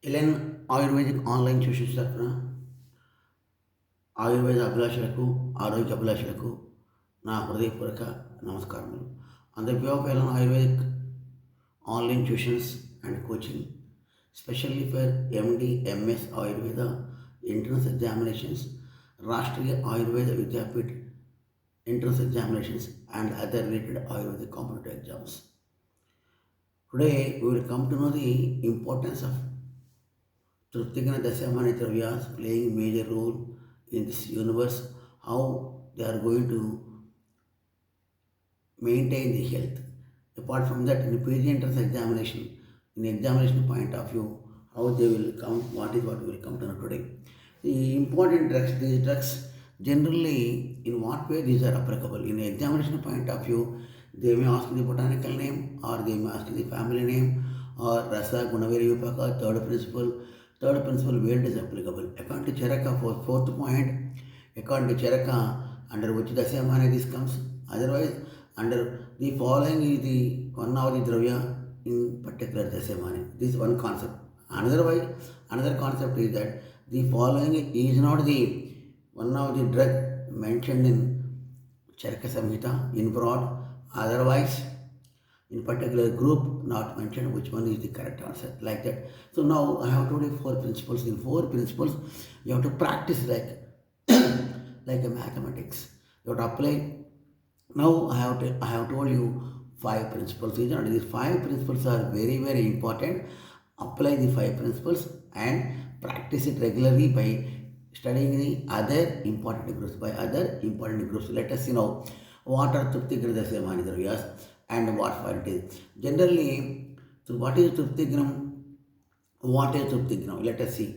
L.N. Ayurvedic online tuition తరఫున ఆయుర్వేద అభిలాషులకు ఆరోగ్య అభిలాషులకు నా హృదయపూర్వక నమస్కారములు. On the view of L.N. Ayurvedic online tuitions and coaching, especially for MD, MS Ayurveda entrance examinations, Rashtriya Ayurveda Vidyapit entrance examinations and other related Ayurvedic competitive exams. Today we will come to know the importance of Triptikana Dasamani Dravyas playing major role in this universe, how they are going to maintain the health. Apart from that, in PG entrance examination, in examination point of view, how they will come, what we will come to know today. The important drugs, these drugs generally in what way these are applicable. In examination point of view, they may ask the botanical name or they may ask the family name or Rasa Gunaveri Vipaka, third principle. Third principle where it is applicable. According to Charaka, fourth point, according to Charaka, under which the Dasamana this comes. Otherwise, under the following is the one of the Dravya in particular Dasamana. This is one concept. Another concept is that the following is not the one of the drug mentioned in Charaka Samhita in broad. Otherwise, in particular group not mentioned which one is the correct answer, like that. So now I have told you four principles. In four principles you have to practice like like a mathematics. You have to apply. Now I have told you five principles. These five principles are very very important. Apply the five principles and practice it regularly by studying the other important groups. Let us see now what are Trupti Gridasya Dravyas and what for it is. Generally, so what is Truptigram? What is Truptigram? Let us see.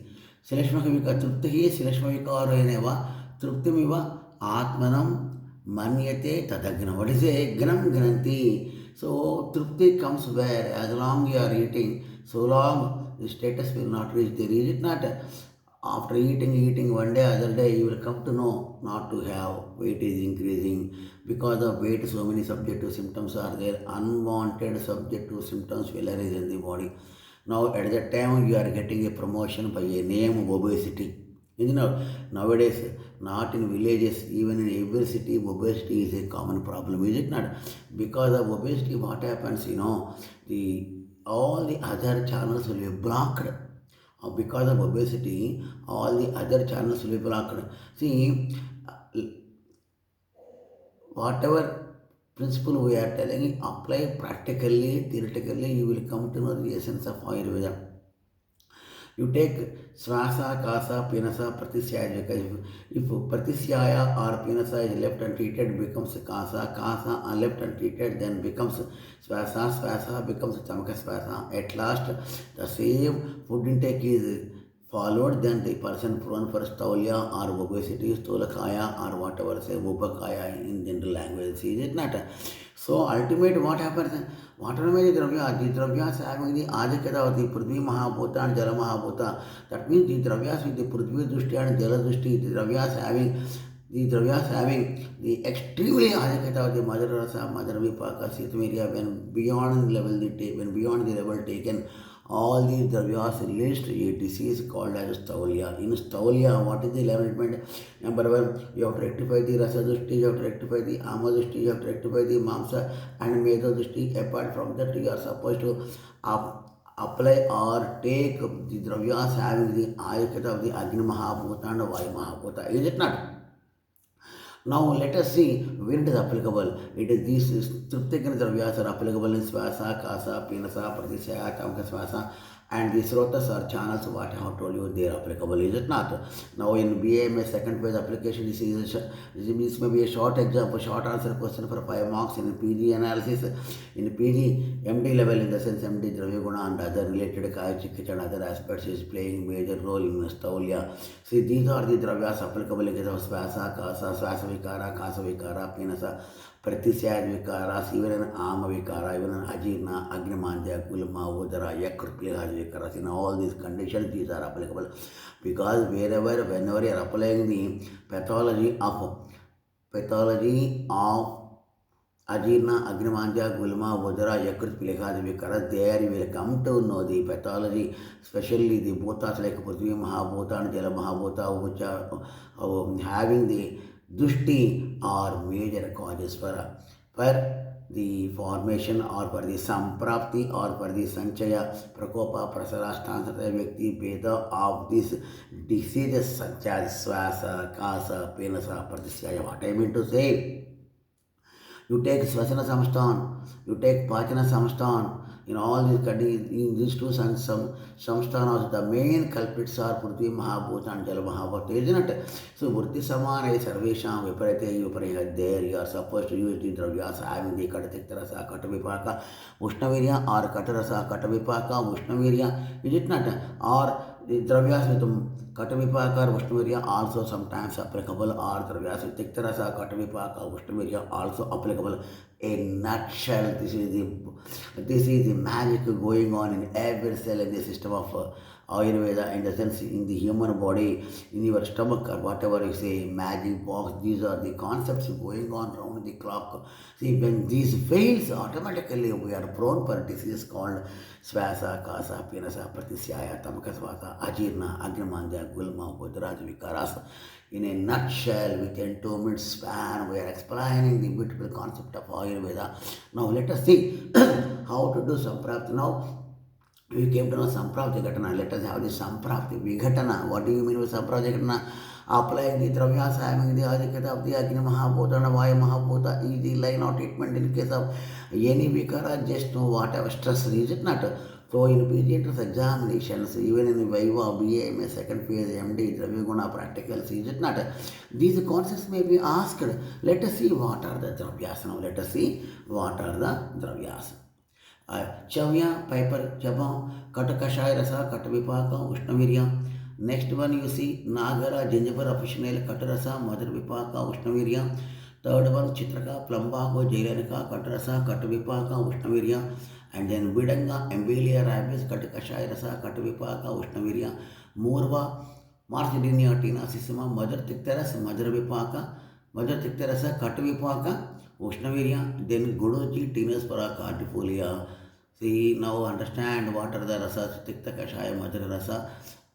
Silashmakavika Trupti, Silashmavika or Eneva, Truptimiva, Atmanam, Manyate, Tadagnam. What is a Gnam Granti? So Trupti comes where? As long you are eating, so long the status will not reach there. Is it not? After eating one day, other day, you will come to know not to have weight is increasing. Because of weight, so many subjective symptoms are there. Unwanted subjective symptoms will arise in the body. Now, at that time, you are getting a promotion by a name of obesity. Nowadays, not in villages, even in every city, obesity is a common problem, is it not? Because of obesity, what happens, all the other channels will be blocked. Because of obesity, all the other channels will be blocked. See, whatever principle we are telling, apply practically, theoretically, you will come to know the essence of Ayurveda. You take Swasa, Kasa, Pinasa, Pratisyaya. If Pratisyaya or Pinasa is left untreated, becomes Kasa, Kasa are left untreated, then becomes Swasa, Swasa becomes Chamaka Swasa. At last, the same food intake is followed, then the person prone for staulia or obesity, stolakaya or whatever, say Upakaya in general language. Is it not? So ultimate what happens? Whatever the Dravyas having the Adikata of the Prithvi Mahabhuta and Jala Mahabhuta. That means the Dravyas with the Prithvi Dushti and Jala Dushti, the Dravyas having the extremely Adikata of the Mother Rasa, Mother Vipaka, Sitamiria, when beyond the level taken, all these dravyas leads to a disease called as staulia. In staulia, what is the level? Number one, you have to rectify the rasa dushti, you have to rectify the ama dushti, you have to rectify the mamsa and meda dushti. Apart from that, you are supposed to apply or take the dravyas having the ayakata of the Agni Mahabhuta and Vayu Mahabhuta. Is it not? Now let us see where it is applicable. It is these Triptikana Dravyas are applicable in Swasa, Kasa, Pinasa, Pratisaya, Tamka Swasa, and the Srotas are channels what I have told you they are applicable, is it not? Now in BAMS second phase application, this may be a short example, short answer question for 5 marks. In PG analysis, in PG MD level, in the sense MD Dravyaguna and other related Kaya Chikita and other aspects is playing major role in Staulia. See, these are the Dravyas applicable in case of Swasa, Kasa, Swasa Vikara, Kasa Vikara, Pinasa, Pratisya Vikaras, even an Ama Vikara, even an Ajirna, Agrimandya, Kulma, Udara, Yakurpilaj Vikaras. In all these conditions, these are applicable. Because whenever you are applying the pathology of Ajirna, Agrimanja, Gulma, Vodara, Yakut, Pilekha, Vikara, there you will come to know the pathology, especially the bhotas like Prithvi Mahabhota and Jala Mahabhota, which are having the dushti are major causes for the formation or for the samprapti or for the sanchaya, prakopa, prasara, stansa, vyakti, beda of these diseases such as swasa, kasa, penasa, pratisya. What I mean to say, you take Swasana Samsthan, you take Pachana Samsthan, in all these in these two samsthanas, the main culprits are Prithvi Mahabhuta and Jala Mahabhuta, isn't it? So Vurti Samana Sarvesham Viparate there you are supposed to use the dravyas having the Katatiktarasa, Katavipaka, Ushnavirya or Katarasa, Katavipaka, Ushnavirya, is it not? Or the dravyas with Katavipaka or Ushnavirya also sometimes applicable, or dravyas with Tiktarasa, Katavipaka, Ushnavirya also applicable. In nutshell, this is the magic going on in every cell in the system of Ayurveda, in the sense in the human body, in your stomach or whatever you say, magic box, these are the concepts going on round the clock. See, when these fails, automatically we are prone for a disease called Swasa, Kasa, Pinasa, Pratisyaya, Tamakasvata, Ajirna, Agrimandya, Gulma, Budraj, Vikaras. In a nutshell, within 2 minutes span, we are explaining the beautiful concept of Ayurveda. Now let us see how to do Samprapti. Now we came to know Samprapti Ghatana. Let us have the Samprapti Vighatana. What do you mean with Samprapti Ghatana? Applying the dravyas, having the adhikata of the Agni Mahabhuta and Vaya Mahabhuta is the line of treatment in case of any vikara, just know whatever stress is it not. So in pediatrics examinations, even in Viva, BA, MS, second phase, MD, Dravya practicals, is it not? These concepts may be asked. Let us see what are the dravyas. Now let us see what are the dravyas. Chavya, Piper, Jabam, Katakashaya Rasa, Katavipaka, Ushnavirya. Next one you see Nagara, Ginger, Officinal, Katarasa, Mother Vipaka, Ushnavirya. Third one Chitraka, Plambako, Jailanika, Katarasa, Katavipaka, Ushnavirya. And then Vidanga, Embelia, Rabis, Katakashaya Rasa, Katavipaka, Ushnavirya. Morva, Marcidinia, Tina, Sisima, Mother Tiktaras, Mother Vipaka, Mother Tiktarasa, Katavipaka, Ushnavirya. Then Gudoji, Tinus Para, Cardifolia. See, now understand what are the rasas, Tikta Kashaya, Madhura Rasa,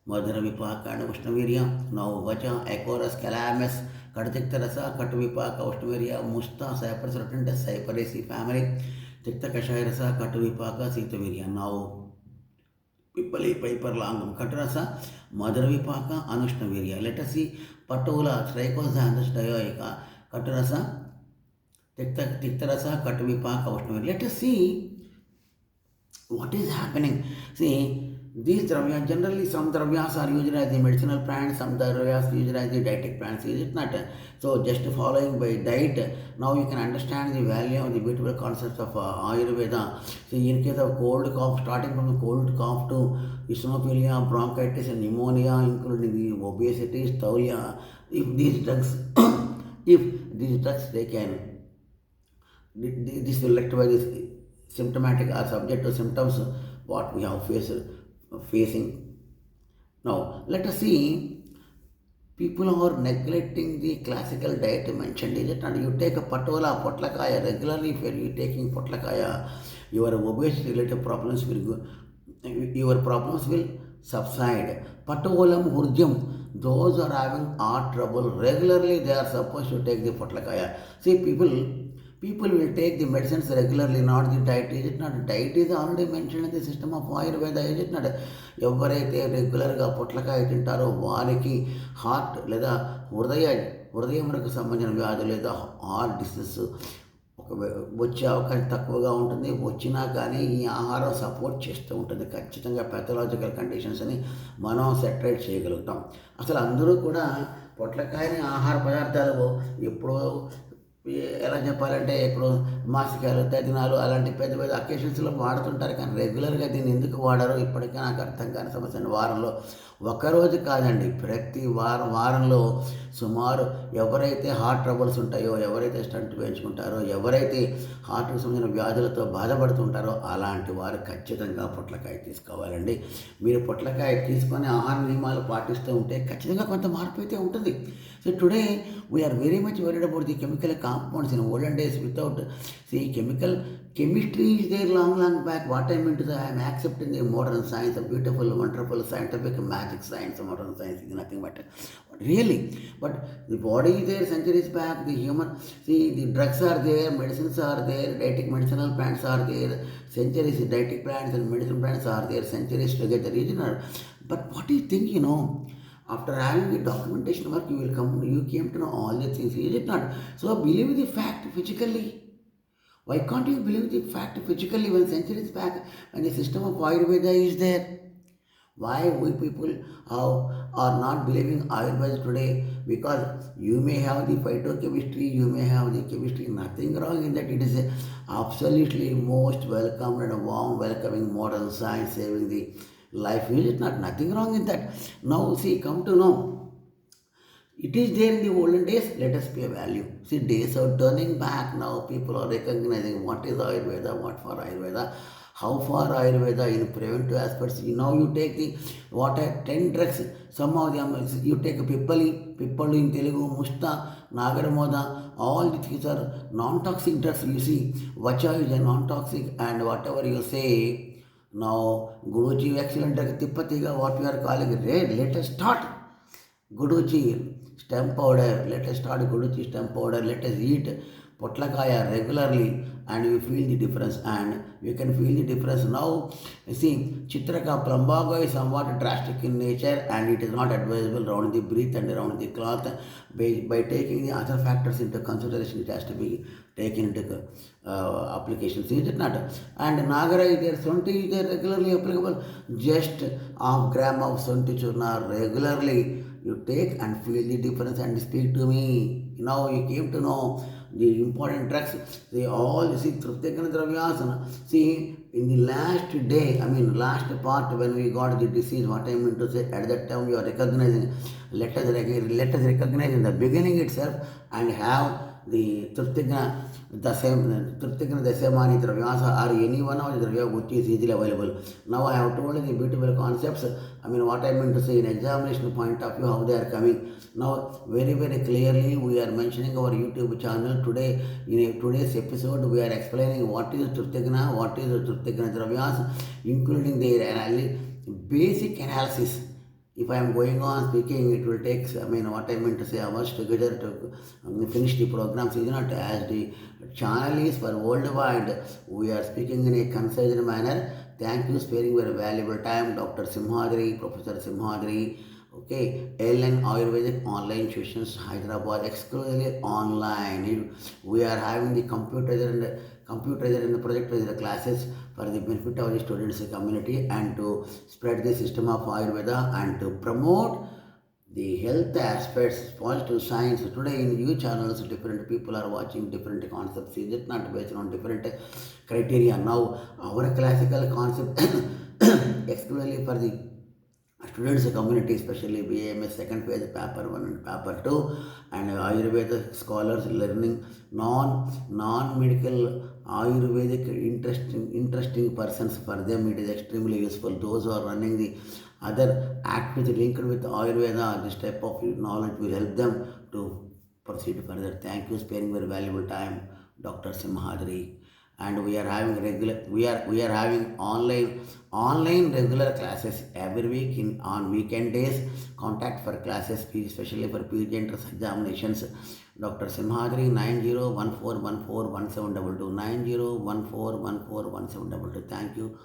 Madhura Vipaka and Ushnavirya. Now Vacha, Ecorus, Calamus, Kadatikta Rasa, Katavipaka, Ushnavirya, Musta, Cypress, Rotunda, Cyperesi family, Tikta Kashaya Rasa, Katavipaka, Sitavirya. Now Pipali, Piper, Langam, Katarasa, Madhura Vipaka, Anushnavirya. Let us see Patola, Tricos, and Dioica, Katarasa, Tikta Rasa, Katavipaka, Ushnavirya. Let us see what is happening. See, these dravyas, generally some dravyas are used as the medicinal plants, some dravyas are used as the dietetic plants, is it not? So just following by diet, now you can understand the value of the beautiful concepts of Ayurveda. See, in case of cold cough, starting from the cold cough to eosinophilia, bronchitis and pneumonia, including the obesity, staulia, if these drugs, if these drugs they can, this will rectify this symptomatic are subject to symptoms what we have facing. Now let us see, people are neglecting the classical diet mentioned, is it not? You take a patola, potlakaya regularly. If you are taking potlakaya, your obesity related problems will go, your problems will subside. Patolam urjam, those are having heart trouble regularly, they are supposed to take the potlakaya. See, people will take the medicines regularly, not the diet. Is it not? Diet is already mentioned in the system of Ayurveda, is it not? ఎవరైతే రెగ్యులర్గా పొట్లకాయ తింటారో వారికి heart లేదా హృదయములకు సంబంధించిన వ్యాధులు లేదా heart disease వచ్చే అవకాశం తక్కువగా ఉంటుంది. వచ్చినా కానీ ఈ ఆహారం సపోర్ట్ చేస్తూ ఉంటుంది. ఖచ్చితంగా పెథలాజికల్ కండిషన్స్ని మనం సెటరేట్ చేయగలుగుతాం. అసలు అందరూ కూడా పొట్లకాయని ఆహార పదార్థాలు ఎప్పుడో ఎలా చెప్పాలంటే ఇప్పుడు మాసికాలు, తదినాలు అలాంటి పెద్ద పెద్ద అకేషన్స్లో వాడుతుంటారు. కానీ రెగ్యులర్గా దీన్ని ఎందుకు వాడారో ఇప్పటికీ నాకు అర్థం కాని సమస్య. వారంలో ఒకరోజు కాదండి, ప్రతి వారంలో సుమారు ఎవరైతే హార్ట్ ట్రబుల్స్ ఉంటాయో, ఎవరైతే స్టంట్ వేయించుకుంటారో, ఎవరైతే హార్ట్కి సంబంధించిన వ్యాధులతో బాధపడుతుంటారో అలాంటి వారు ఖచ్చితంగా పొట్లకాయ తీసుకోవాలండి. మీరు పొట్లకాయ తీసుకొని ఆహార నియమాలు పాటిస్తూ ఉంటే ఖచ్చితంగా కొంత మార్పు అయితే ఉంటుంది. So today we are very much worried about the chemical compounds in olden days without, see, chemistry is there long back. What I mean to say, I am accepting the modern science, a beautiful, wonderful, scientific, magic science. Modern science is nothing but really. But the body is there centuries back. The human, see, the drugs are there, medicines are there, dietic medicinal plants are there, centuries. Dietic plants and medicinal plants are there, centuries together. But what do you think? After having the documentation work, you came to know all the things. Is it not? So believe the fact physically. Why can't you believe the fact physically when centuries back, when the system of Ayurveda is there? Why we people are not believing Ayurveda today? Because you may have the phytochemistry, you may have the chemistry, nothing wrong in that. It is a absolutely most welcome and a warm welcoming modern science saving the life. Is it not? Nothing wrong in that. Now see, come to know. It is there in the olden days, let us pay a value. See, days are turning back now. People are recognizing what is Ayurveda, what for Ayurveda, how far Ayurveda in preventive aspects. Now you take the what are 10 drugs, some of them you take Pippali in Telugu, Musta, Nagaramoda, all these are non-toxic drugs. You see, Vacha is a non-toxic, and whatever you say, now Guruji excellent drug, Tippatiga, what we are calling red, let us start. Guduchi stem powder, let us start Guduchi stem powder, let us eat potlakaya regularly and you feel the difference, and you can feel the difference. Now, you see, Chitraka Prambaga is somewhat drastic in nature and it is not advisable around the breath and around the cloth. By taking the other factors into consideration, it has to be taken into applications. Is it not? And Nagara is there, Sunti is there regularly applicable. Just half gram of Sunti churna regularly you take and feel the difference and speak to me. Now you came to know the important drugs. They all see Truptikana Dravyasana. See, in the last day, last part when we got the disease, what I mean to say, at that time you are recognizing, let us recognize in the beginning itself and have the Truptikana Dasemani Dravyasa or any one of the Dravya which is easily available. Now I have told you the beautiful concepts. What I meant to say in examination point of view, how they are coming. Now very clearly we are mentioning our YouTube channel today. In today's episode we are explaining what is Truptikana, what is Truptikana Dravyas, including their basic analysis. If I am going on speaking, it will take, what I meant to say, hours together to finish the program. So, not as the channel is for worldwide, we are speaking in a concise manner. Thank you sparing your valuable time, Dr. Simhadri, Professor Simhadri. Okay, L.N. Ayurvedic online tuitions, Hyderabad, exclusively online. We are having the computer and the projector classes for the benefit of the students community and to spread the system of Ayurveda and to promote the health aspects, positive science. Today in new channels, different people are watching different concepts. Is it not based on different criteria? Now, our classical concept exclusively for the students community, especially BAMS second phase, paper 1 and paper 2, and Ayurveda scholars learning non-medical Ayurvedic interesting persons. For them it is extremely useful. Those who are running the other activities linked with Ayurveda, this type of knowledge will help them to proceed further. Thank you sparing very valuable time, Dr. Simhadri. And we are having having online regular classes every week on weekend days. Contact for classes, especially for PG entrance examinations. Dr. Simhadri 9014141722 9014141722. Thank you.